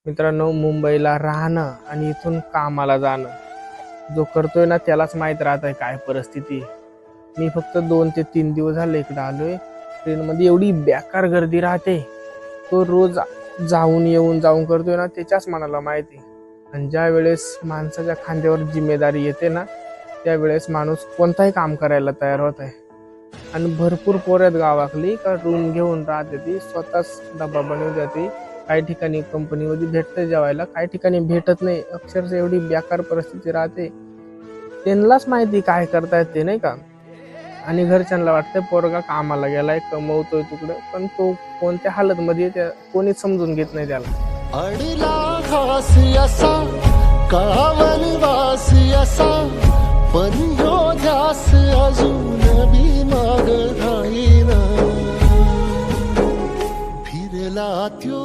मित्रांनो, मुंबईला राहणं आणि इथून कामाला जाणं, जो करतोय ना त्यालाच माहीत राहत आहे काय परिस्थिती आहे. मी फक्त 2 ते 3 दिवस झाले इकडे आलोय. ट्रेनमध्ये एवढी बेकार गर्दी राहते. तो रोज जाऊन करतोय ना त्याच्याच मनाला माहिती. आणि ज्या वेळेस माणसाच्या खांद्यावर जिम्मेदारी येते ना त्यावेळेस माणूस कोणताही काम करायला तयार होत आहे. आणि भरपूर पोऱ्यात गावाकली का रूम घेऊन राहते, ती स्वतःच डबा बनवून जाते. काही ठिकाणी कंपनीमध्ये भेटते जेवायला, काही ठिकाणी भेटत नाही. अक्षरशः एवढी बेकार परिस्थिती राहते. त्यांनाच माहिती काय करतायत ते, नाही का. आणि घरच्यांना वाटतंय पोरगा कामाला गेलाय, कमवतोय तिकडं, पण तो कोणत्या हालतमध्ये त्या कोणीच समजून घेत नाही त्याला. अडला घासी असा कावनवासी असा पण ह्यो ध्यास अजून बी माग राहीना फिरला त्यो